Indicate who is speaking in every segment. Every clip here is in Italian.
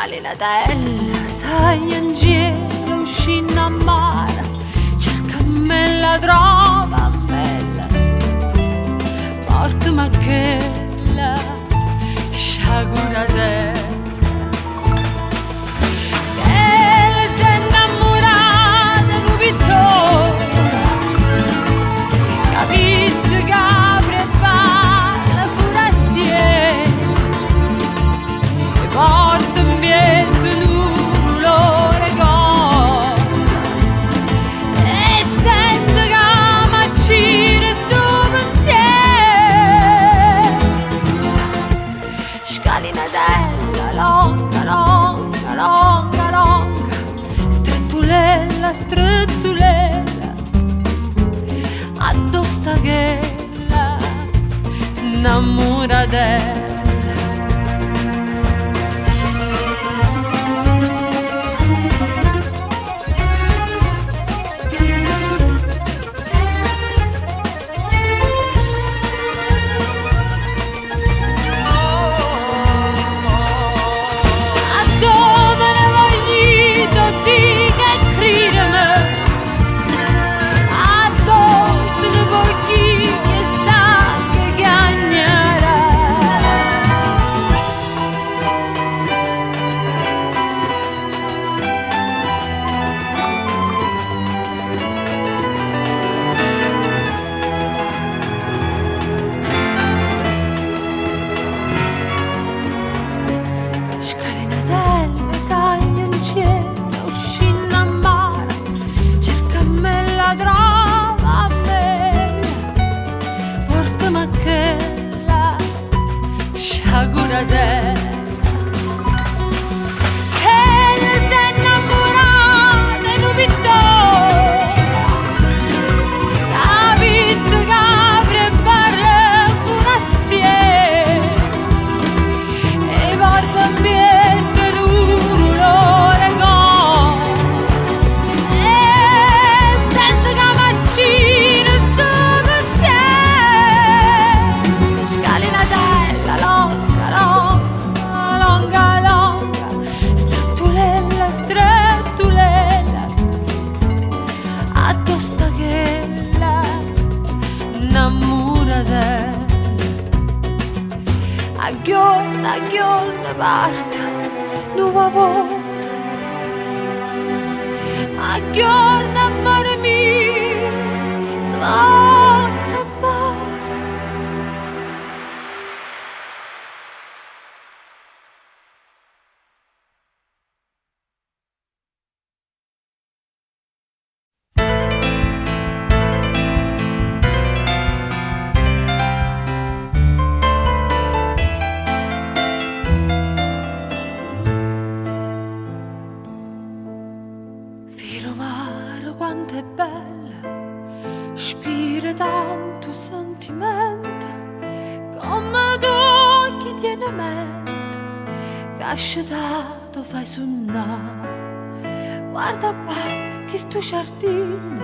Speaker 1: Scalinatella, sai in giro, uscina a mare, cerca me la trova bella, portami a quella, sciaguratella. Che si è innamorata di un pittore, capito che apre e parla forastiera, e porta in pietto un olore gola, e sento che m'accira sto pensiero. Scalinatella longa, longa, longa, longa, strettulella, strettulella, addosta quella innamoratella. A giorno parte un vapore, a giorno amore mio, svolta amore. Quanto è bella, spira tanto sentimento, come tu che tieni a mente, che asciutato fai suonare. Guarda qua che sto giardino,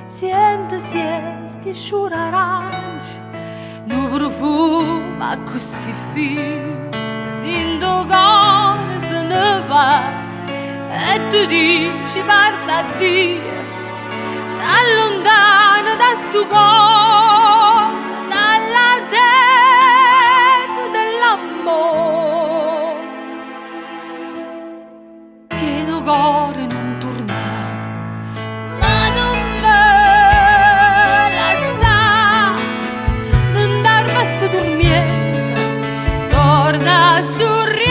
Speaker 1: senti sti sciure arance, un profumo così fine, in tuo cuore se ne va. E tu dici guarda a Dio, da lontano da sto cuore, dalla terra dell'amore. Tieni cuore non tornare, ma non me lasciare, non darmi sto dormiendo, torna sorridere.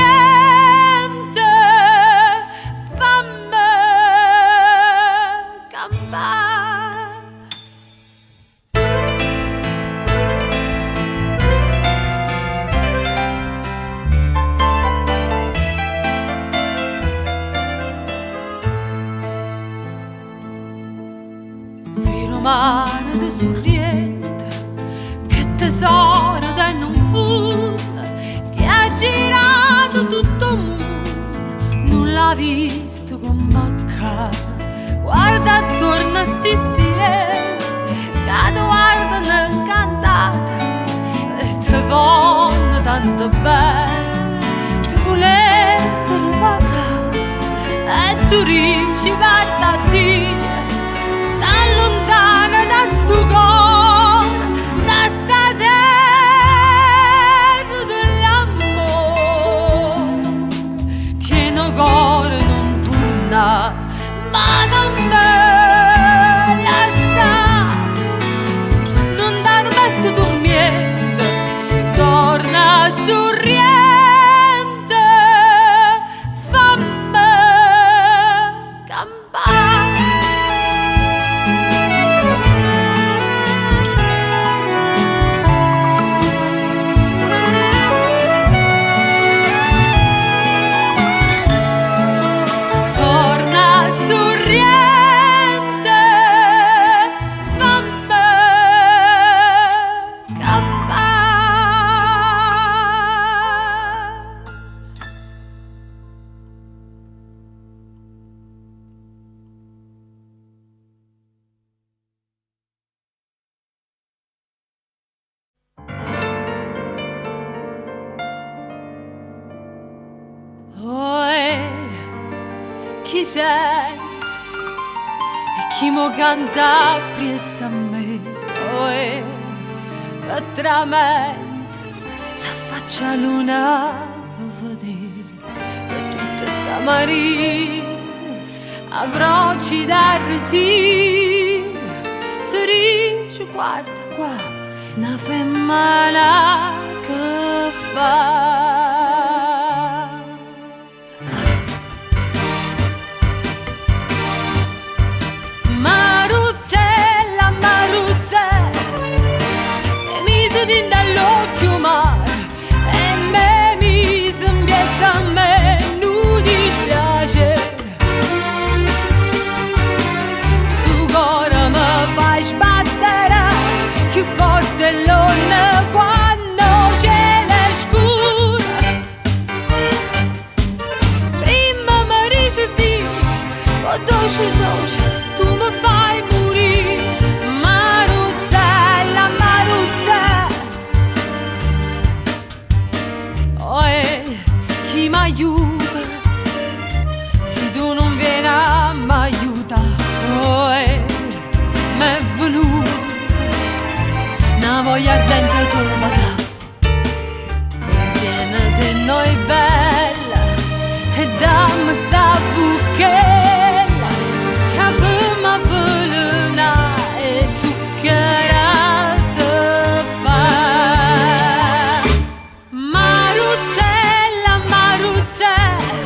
Speaker 1: Mare di sorriente, che tesoro da non fuga, che ha girato tutto il mondo, non l'ha visto come accade. Guarda attorno a sti sirene, che guardano incantate, e te vogliono tanto bene, tu volessero tu riesci guarda Dio da lontano da sto cuore da sta terra dell'amore tieno cuore non torna ma non me lascia non dar sto dormiente torna sorriente fammi campare torna sorriente fammi campare chi sente e chi mo canta presso a me veramente s'affaccia luna per vedere per tutta sta marina approcci da resina si dice guarda qua una femmina che fa Maruzzella, Maruzzella, e mi si tinta all'occhio mare e me mi si imbietta a me, non dispiace. Sto cuore mi fa sbattere più forte l'onda quando cielo è scuro. Prima mi dice sì, poi dolce, tu mi fai morire, Maruzzella, Maruzzella. Chi mi aiuta, se tu non vieni a mi aiuta, m'è venuta una voglia ardente tu ma sa, e viene di noi bella e dammi sta buchella che prima velena e zucchera si fa. Maruzzella, Maruzzella,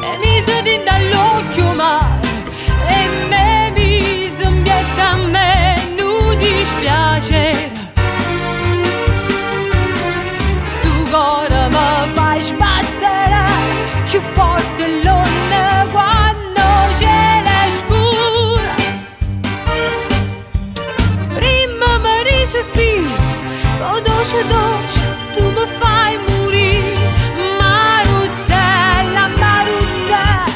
Speaker 1: e mi si tinta all'occhio mare e me mi si imbietta a me, non dispiace. Sto cuore mi fa sbattere più forte l'onda quando cielo è scuro. Prima mi dice sì, poi dolce, tu mi fai morire, Maruzzella, Maruzzella.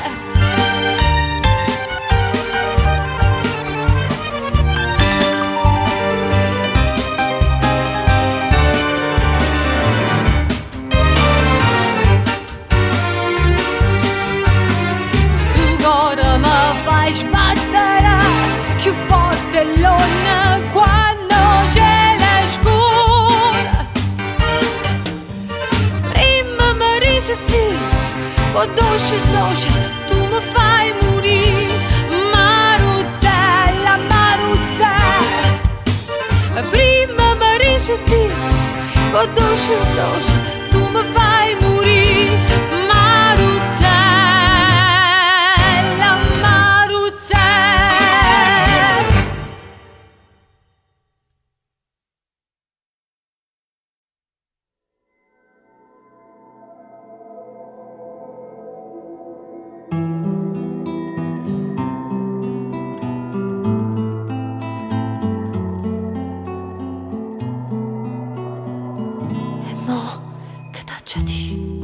Speaker 1: Sto cuore mi fa sbattere più forte l'onda quando cielo è scuro. Prima mi dice sì, poi dolce, tu mi fai morire, Maruzzella, Maruzzella. Prima mi dice sì, poi dolce, tu mi fai morire, Maruzzella, Maruzzella. E mo che t'accia di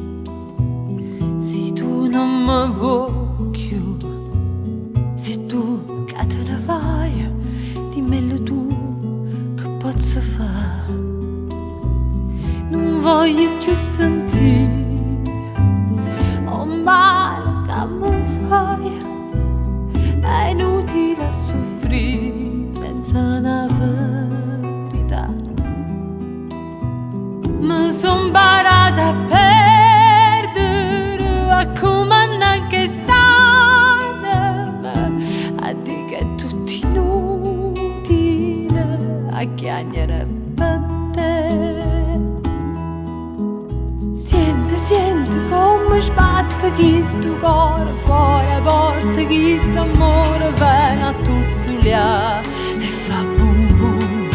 Speaker 1: porta chi sto cuore fuori porta chi sta amore viene a tuzzulia e fa bum bum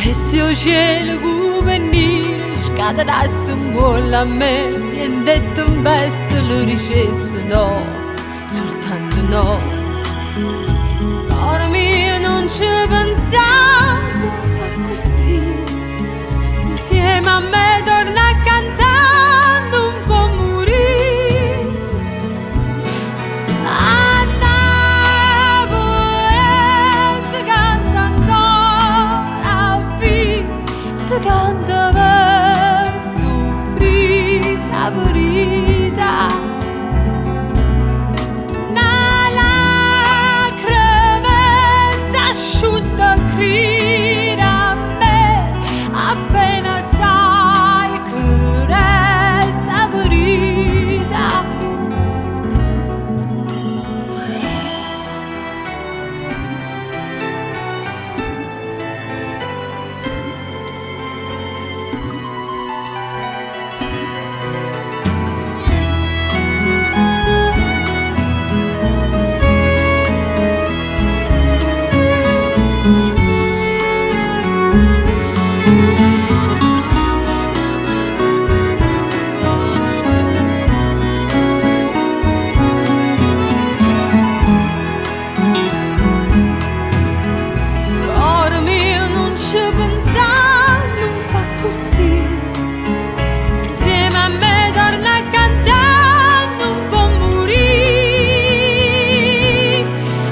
Speaker 1: e se il cielo che venire scade da vuole a me viene detto un besto lo ricesso no soltanto no ora mio non ci pensare non fa così insieme a me torna a cantare non può morire a Napoli si canta ancora a fine si canta per soffrire la verità una lacrima s'asciutta crida a me appena sai che resta verità ora mio non ci pensare non fa così insieme a me torna a cantare non può morire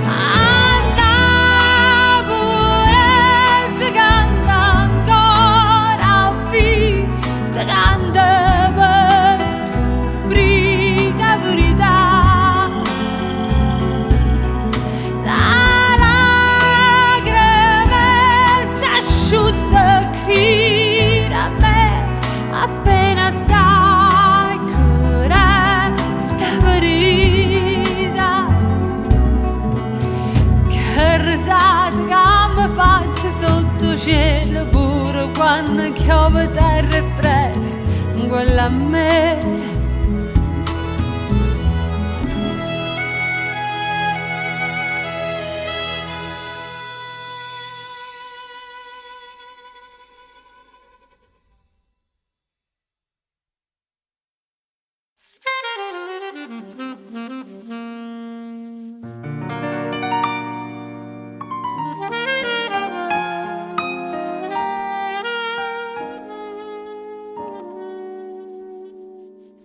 Speaker 1: a Napoli si canta ancora a fine si canta per soffrire la verità la lacrima s'asciutta crida a me appena sai che resta verità che risata che mi faccio sotto cielo pure quando piove terra e prete quella a me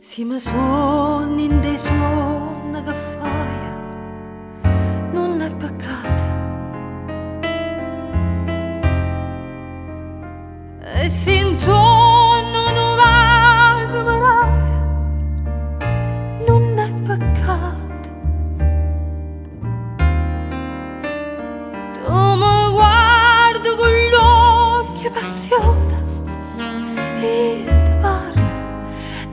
Speaker 1: si mi suoni in dei suoni che fai non è peccato e se in suono non va a separare non è peccato tu mi guardi con gli occhi passione e ti parlo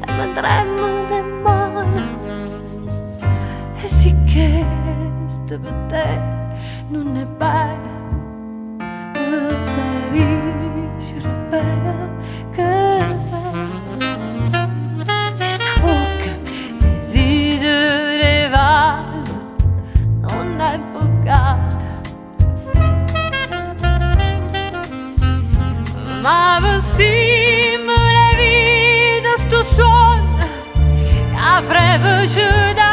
Speaker 1: e mi tremano le mani e sì che sto per te non è bene se riesci bene che si sta bocca desideri vaso non è peccato ma vestimmo le vita sto sonno che avrebbe ci dai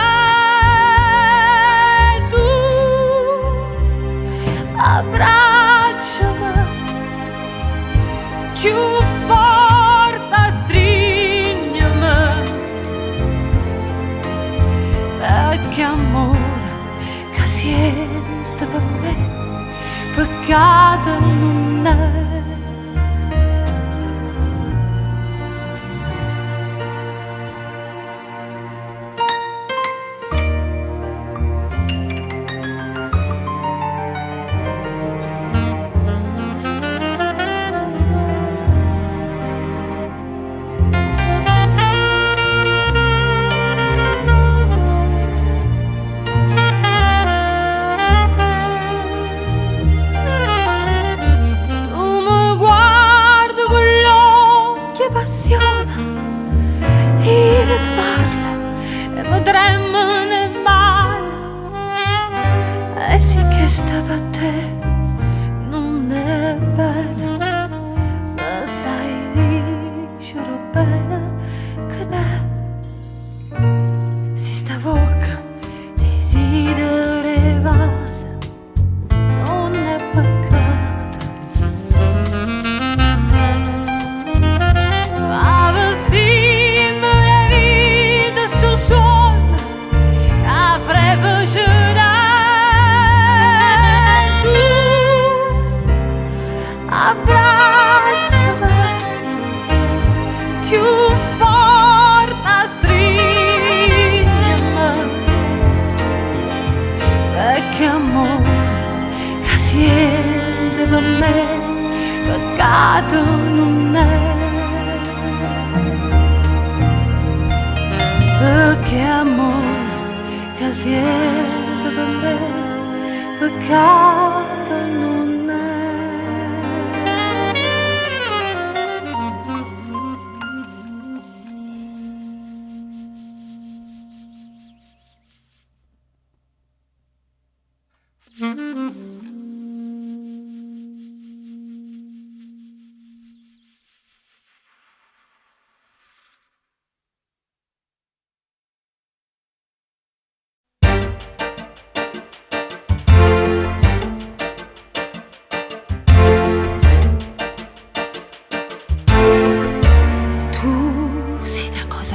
Speaker 1: tu abbracciami più forte stringermi perché amore che siente per me peccato non è tu che amore che siete per me, peccato non è.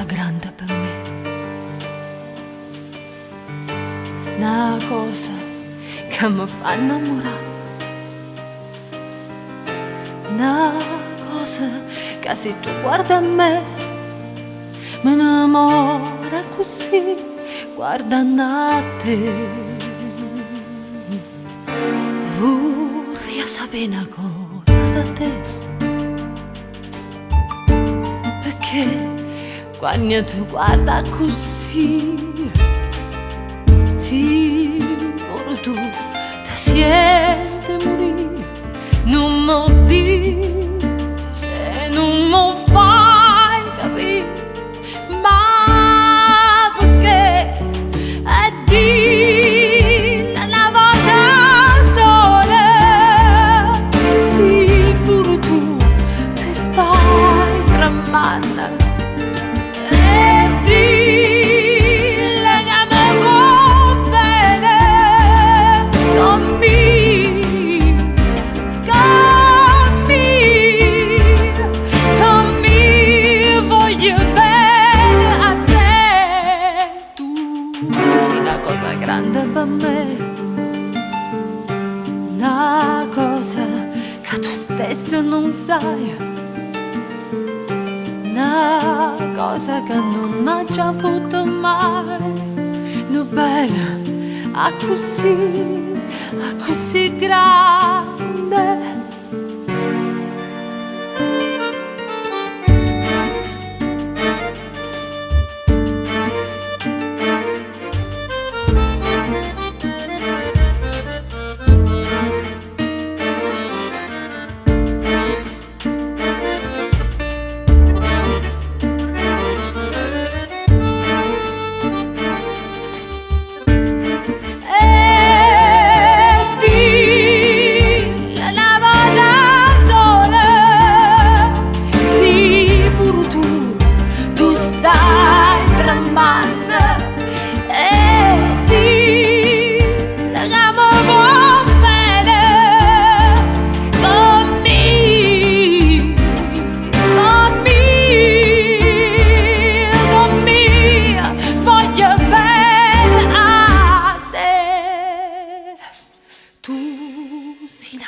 Speaker 1: Grande per me, una cosa che mi fa innamorare, una cosa che se tu guarda a me mi innamora così guardando a te. Vorrei sapere una cosa da te, perché quando tu guarda così, sì, ora tu ti senti morire, non mi dici, non mi fai capire, ma perché è di una volta sola, sì, pure tu stai tremando. Per me una cosa che tu stesso non sai, una cosa che non hai già avuto mai, no bella, a così grande.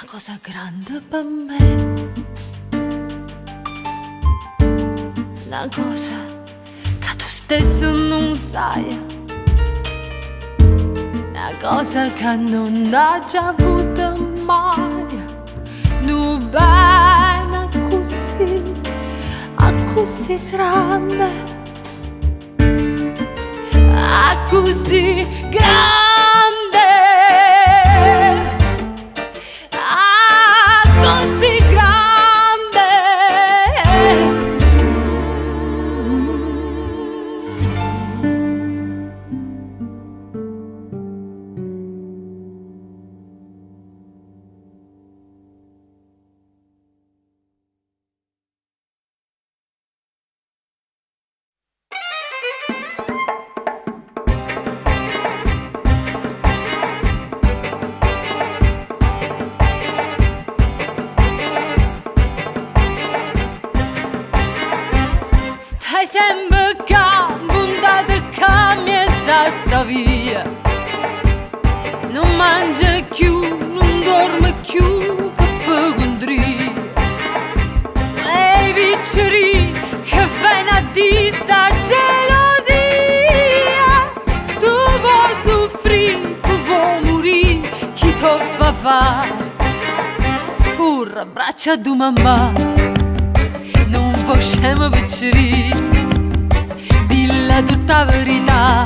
Speaker 1: Cosa grande per me, una cosa che tu stesso non sai, una cosa che non hai già avuto mai, no bene così grande, così grande. Stai sempre cambiando che mezza sta via, non mangia più, non dorme più, che pecondria. Le viccerie che fanno a di sta gelosia, tu vuoi soffrire, tu vuoi morire, chi ti fa fare? Corre, abbraccia tu mamma, non facciamo viccerie. dilla tutta la verità,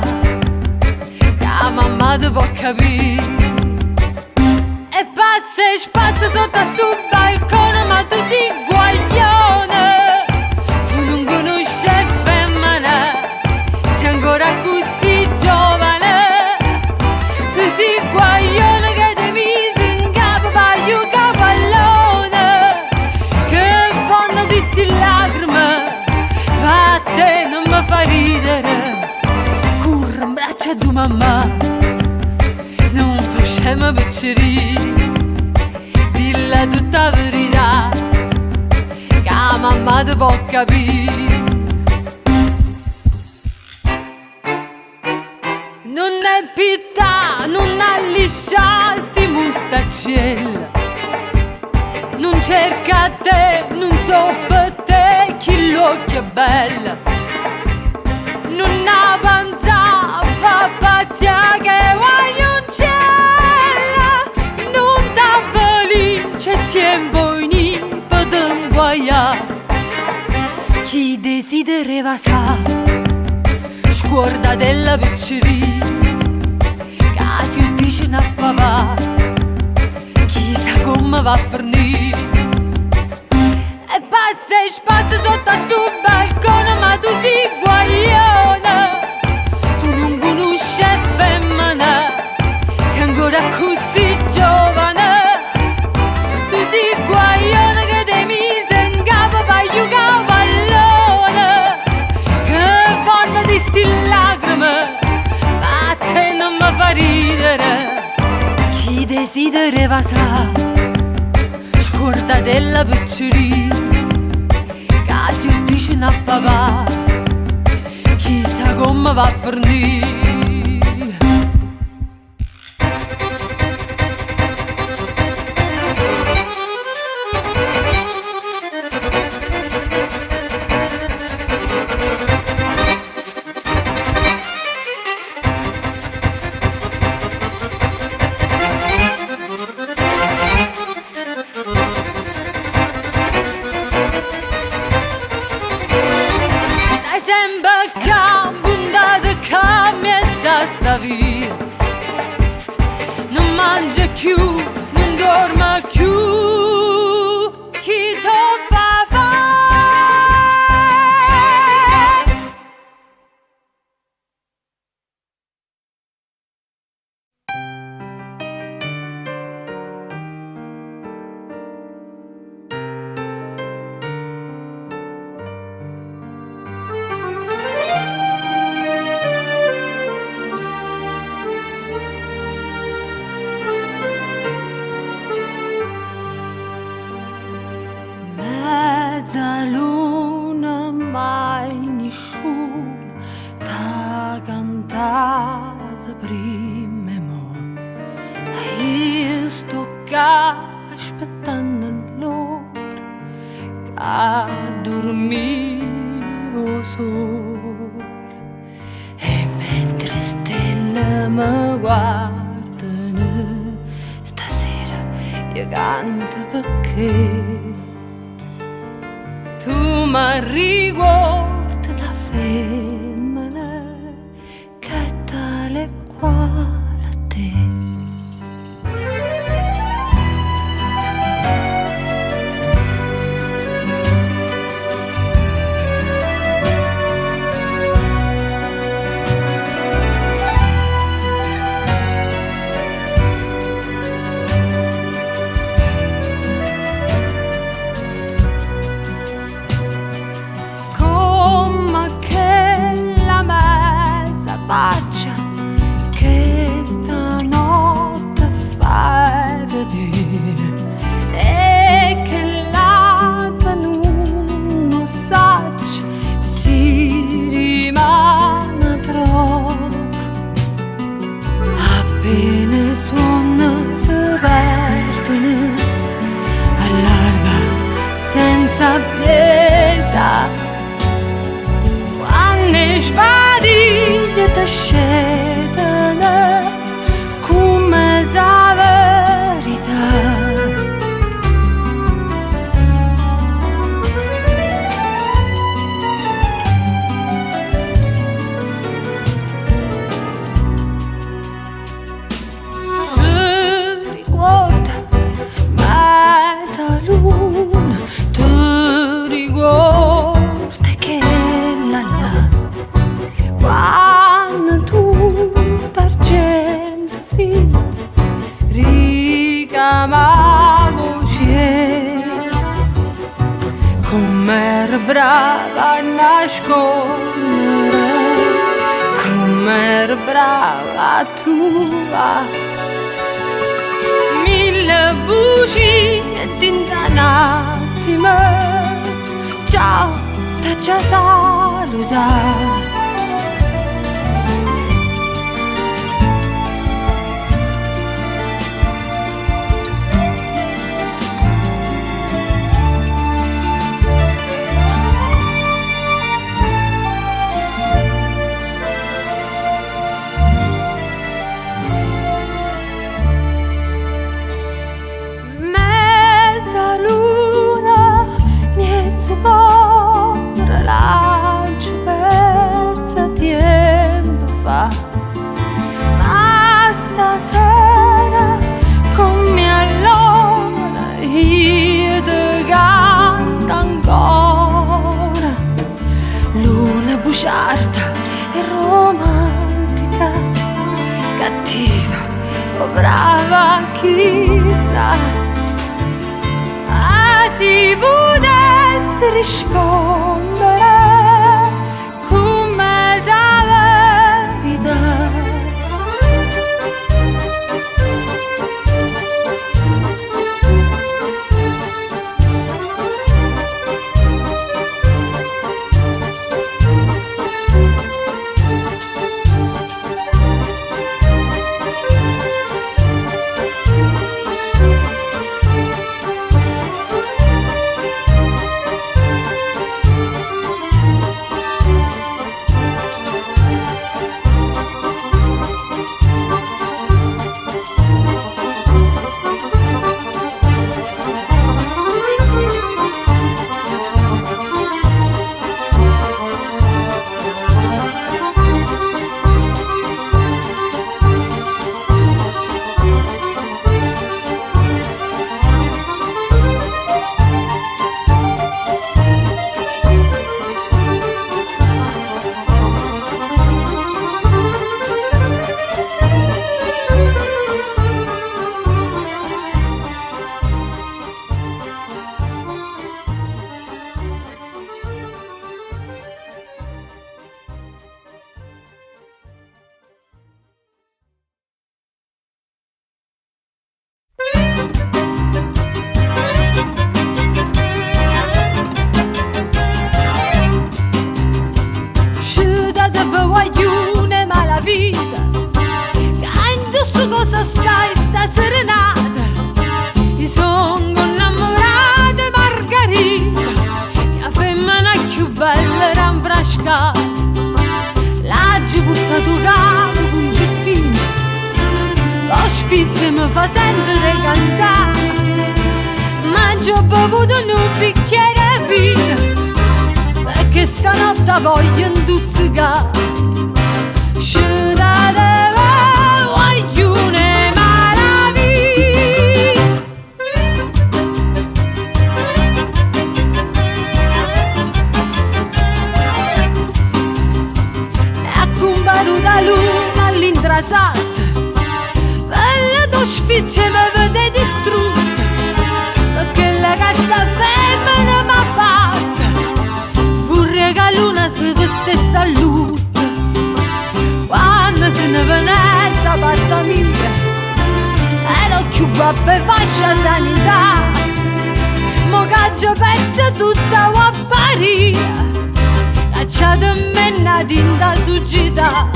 Speaker 1: che la mamma ti può capire. E passa e spassa sotto a sto balcone, ma tu sei guaglione, tu non conosci femmina, sei ancora così giovane, tu sei guaglione che ti mise in capo paio cavallone, che fanno di sti lacrime, a te non mi fa ridere, corre in braccio a tua mamma, non facciamo picciri, dilla tutta la verità, che la mamma ti può capire. Non è pietà, non ha liscia sti mustaccelli, non cerca te, non so per te chi l'occhio è bello, non ha panza, fa pazzia che voglio un cielo, non da voli, c'è tempo in per t'inguagliare, chi desidera sa, sguarda della picceria, che si dice a papà, chissà come va a finire. E passa e spassa sotto a sto balcone, ma tu sei guaglione, tu non conosci femmina, sei ancora così giovane, tu sei guaglione che ti mise in capo paio cavallone, che fanno di sti lacrime, ma a te non mi fa ridere, chi desidera sa, scorda della picceria, che si dice a papà, chissà come va a finire. Non mangia più, non dorme più, chi t'o fa fare? Mezzaluna mai nessuno t'ha cantato prima mo, e io sto qua aspettando l'ora che dormivo solo, e mentre stelle mi guardano stasera io canto perché tu mi riguardi da femmina che è tale quale a te. Faccia che stanotte fai da dire e che la non saccia si rimane troppo, appena suona si perdono all'alba senza pietà, quando sbadiglia ti scedono come la verità. com'era brava a nascondere, com'era brava a trovare mille bugie tintanati me. Ciao, ti già salutare. Ma stasera come allora io ti canto ancora. Luna bugiarda e romantica, cattiva o brava chissà. Si potesse rispondere come la verità. L'aggi buttato capo con certino, lo sfizio mi fa sentire cantare. Ma già ho bevuto un bicchiere fino, perché stanotte voglio intossicare. La luna all'intrasata, bella tua sfizia mi vede distrutta, perché la casta femmina m'ha fatta, furre che luna si veste e saluta. Quando se ne venette a parte mia, ero più babba e fascia sanità, mo che già pezza tutta o apparia, lasciate a me una tinta suggita.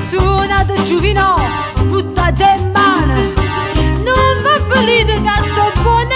Speaker 1: Suonate giovino, buttate in mano, non va volete che sto buone.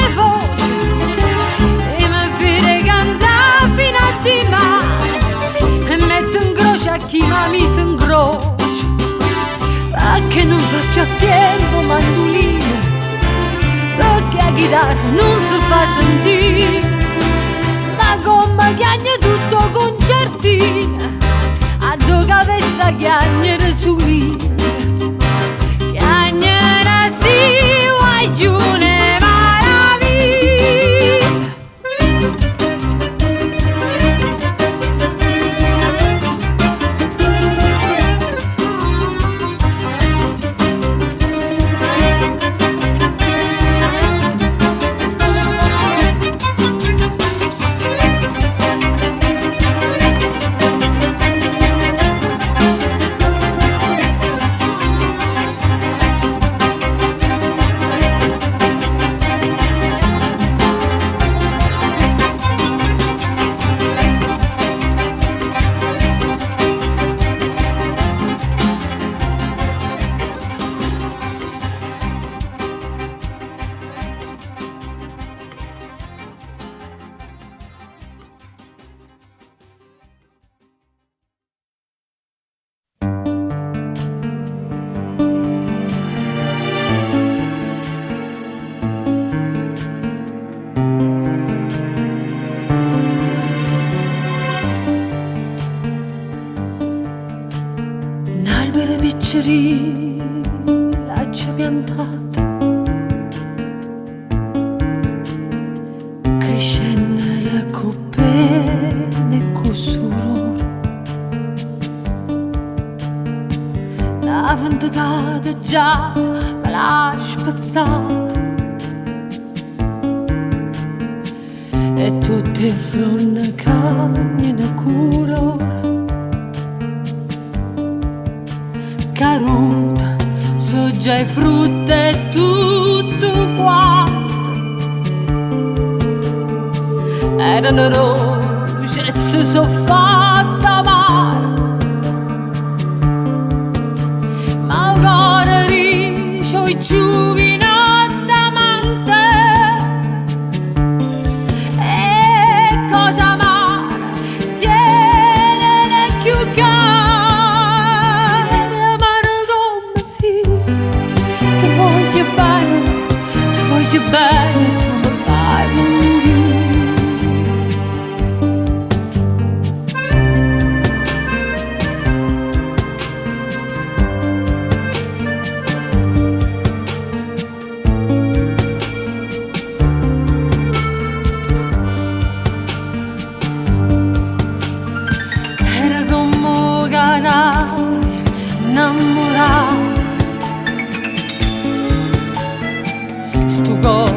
Speaker 1: e tutte fronne cagnano culo caruta so già i frutti e tutto quanto erano rose e si sono fatta male ma ora riesco i giughi bene tu mi fai era come un canario innamorato sto cuore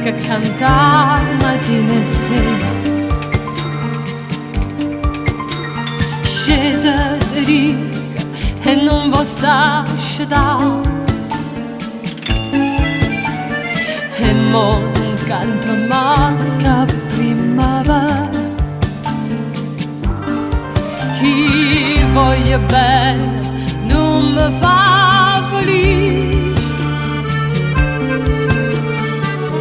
Speaker 1: che canta mattina e sera scende di riga e non vi sta scedato e mo non canta manca primavera chi voglia bene non mi fa felice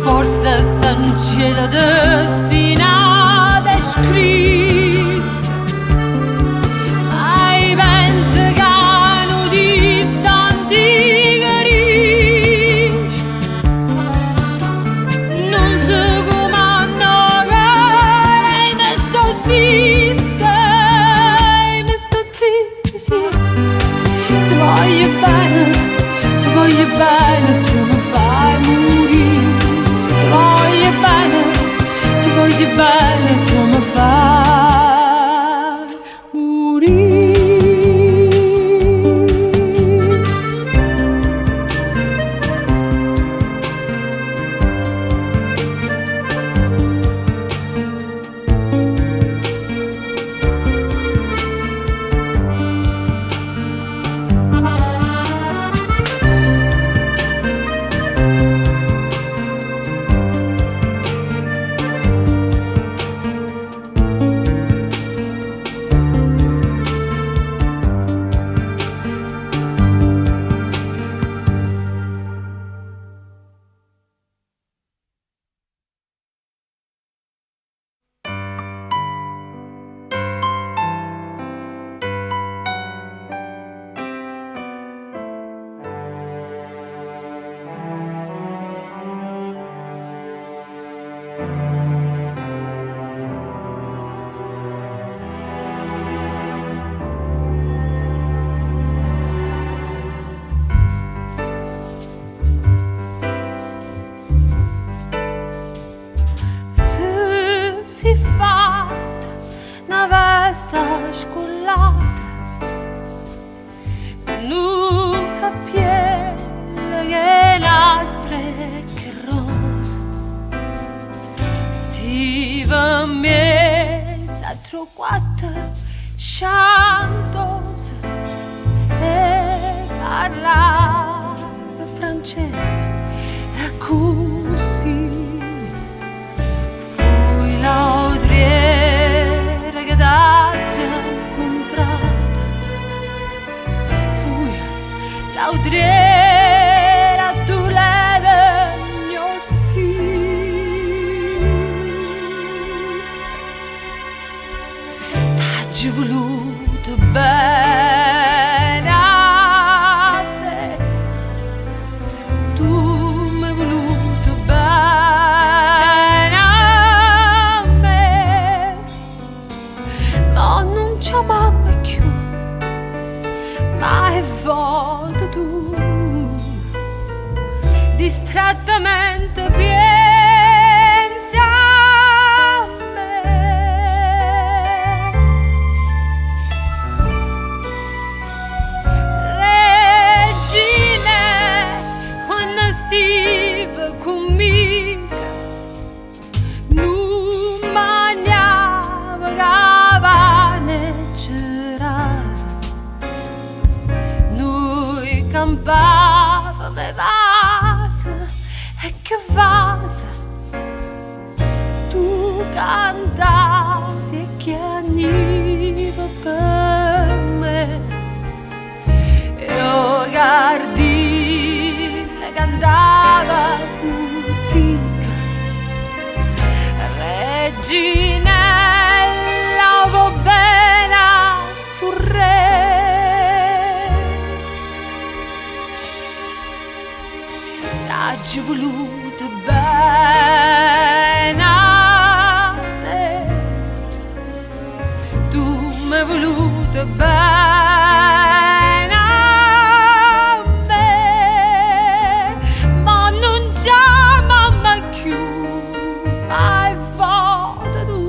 Speaker 1: forse sta in cielo destinata e scritta ai pensi che hanno di tanti carisci non so come lei mi sto zitta sì ti voglio bene tu mi fai morire ti voglio bene tu mi fai morire Shantos e parlava francese e così fui l'audriera che t'ha incontrata fui l'audriera tu leve gnorsi t'hai voluto bene a te tu mi hai voluto bene a me ma non ci amamo più ma è volto tu distrattamente pensi a me bava me vas e che vas tu cantavi e chiagniva per me io guardi e cantava tutti Reginella va bene stu re t'hai voluto bene a te tu mi hai voluto bene a me ma non chiama mai più mai volta tu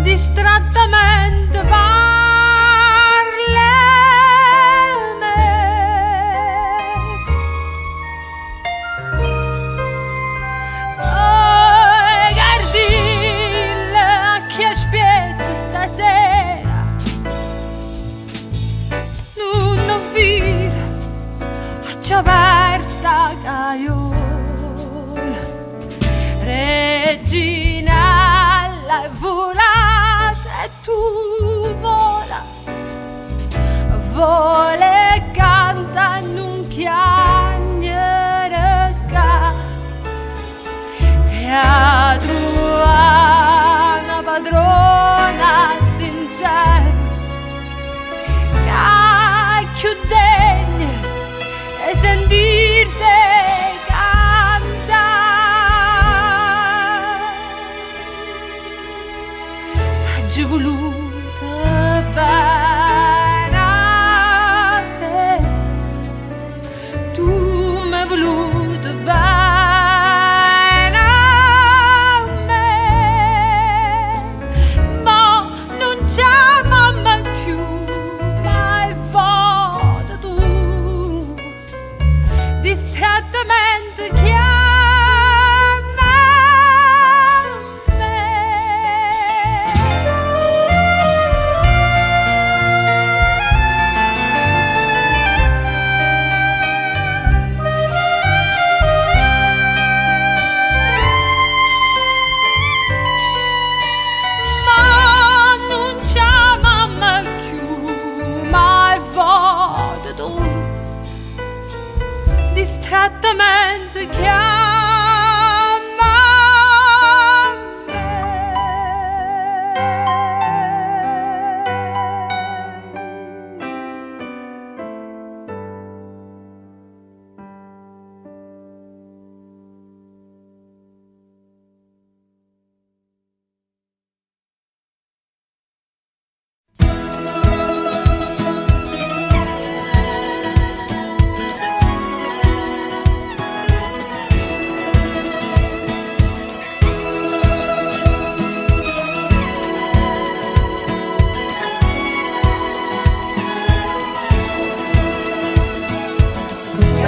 Speaker 1: distrattamente parli me oh guardile a chi aspetta stasera non vira a ciaverta caiola Reginella è volata e tu vola vola e canta in un chiagnere ca teatro una padrona sincera che degna e sentirte t'hai voluto bene a te tu mi hai voluto bene a me ma non chiama mai più mai volta tu distrattamente chiama distrattamente chiama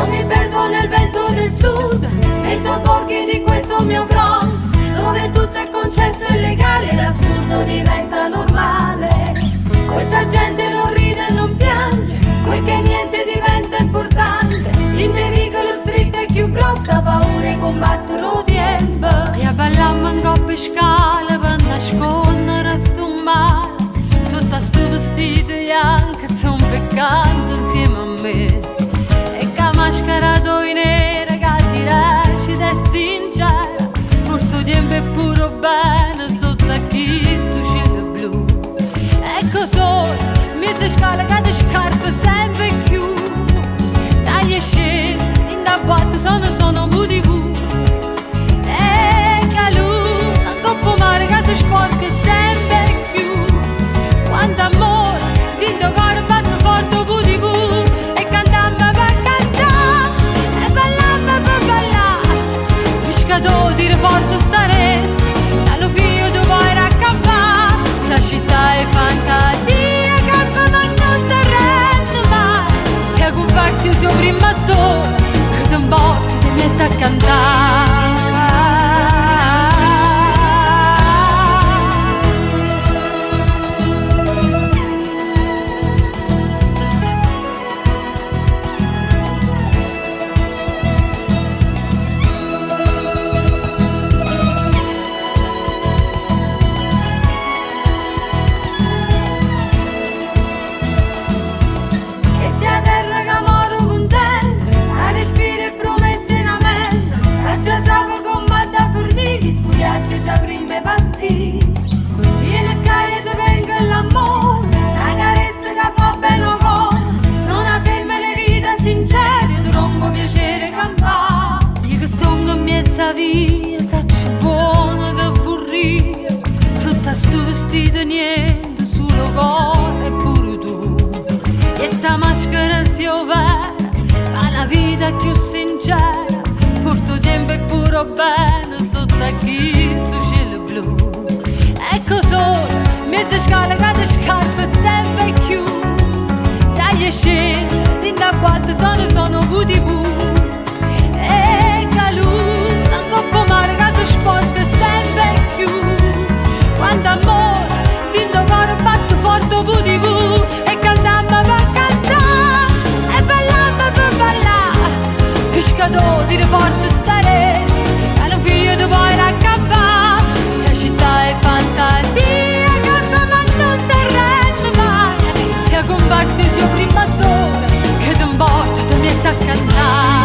Speaker 2: Io mi perdo nel vento del sud, nei sobborghi di questo mio Bronx, dove tutto è concesso e legale, l'assurdo diventa normale. Questa gente non ride e non piange, quel che niente diventa importante. In dei vicoli stretti è più grossa, paura e combattono tempo.
Speaker 1: e ballammo in coppia scala per nascondere sto male sotto a sto vestito bianco c'è un peccato insieme a me mascherato in nera che si recita e sincera porto tempo e puro bene sotto a chi sto cielo blu ecco solo mezza scala che ti scarpa sempre più sai e scende in da botte sono muti vu e calù la coppa mare che si sporca sempre più quanto amore dentro cuore batte forte vuti vu e cantammo dire forte stare dallo figlio dove era accampare la città è fantasia che non si arrende mai si è comparsi il suo primo attore che ti imbotti ti mette a cantare è più sincera, porto tempo e puro bene sotto a chi sto cielo blu. Ecco solo, mezza scala, cada scarpa sempre più. Sai e scende, in da quattro sono budibu. E calù, tanto pomare, caso sporca sempre più. Quando amore, dinto coro batto forte budibu. E cantammo per cantare, e ballammo per ballare. Pescatore, dire forte starezza, e non figlio di poi raccappare. Sta città è fantasia, che non si arrende mai. Sia comparsi sia prima d'ora, che ti importa, ti metti a cantare.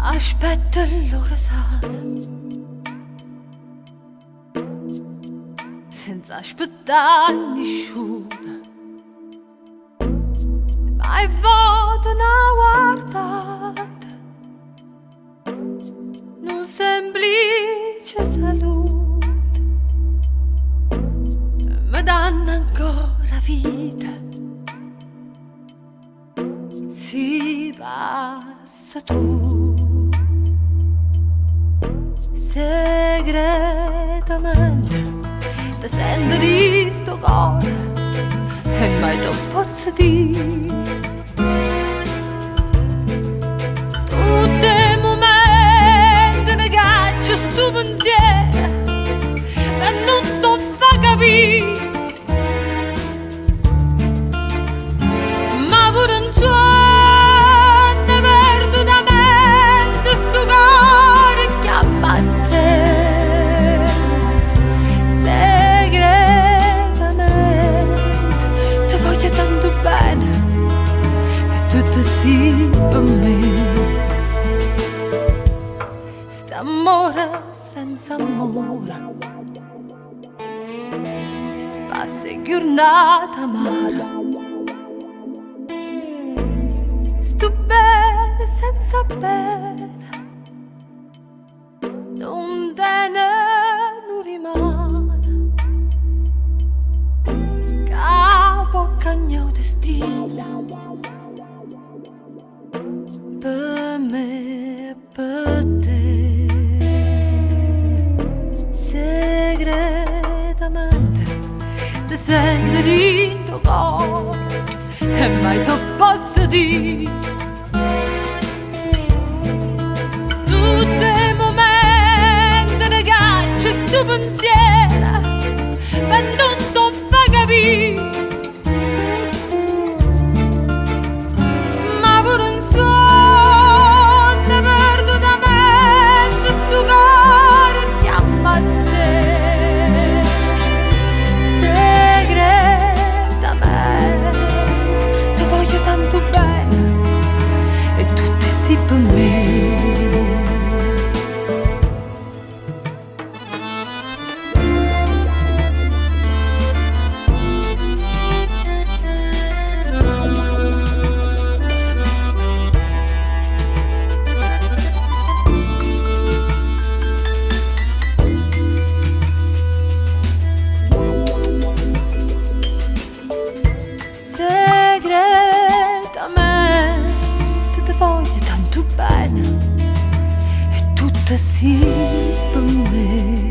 Speaker 1: Aspetta l'ora sana, senza aspettare nessuno. Mai foto una guardata, non semplice salute, mi danno ancora vita. Si passa tu segretamente, ti sento di tuo cuore e mai tu posso dire. Tutti i momenti ne caccio sto pensiero e non ti fa capire, ma pure un suono perdutamente sto cuore chiama a te. Segretamente ti voglio tanto bene e tutto sì per me. St'amore senza amore, passi giornata amara. Sto bene senza bene, non te ne non rimane. Capo cagno destino, per me e per te. Segretamente ti sento di tuo cuore e mai tu posso dire. Tutti i momenti ne caccio sto pensiero ma non ti fa capire, ma pure un suono perdutamente sto cuore chiama a te. Segretamente ti voglio tanto bene sì per me.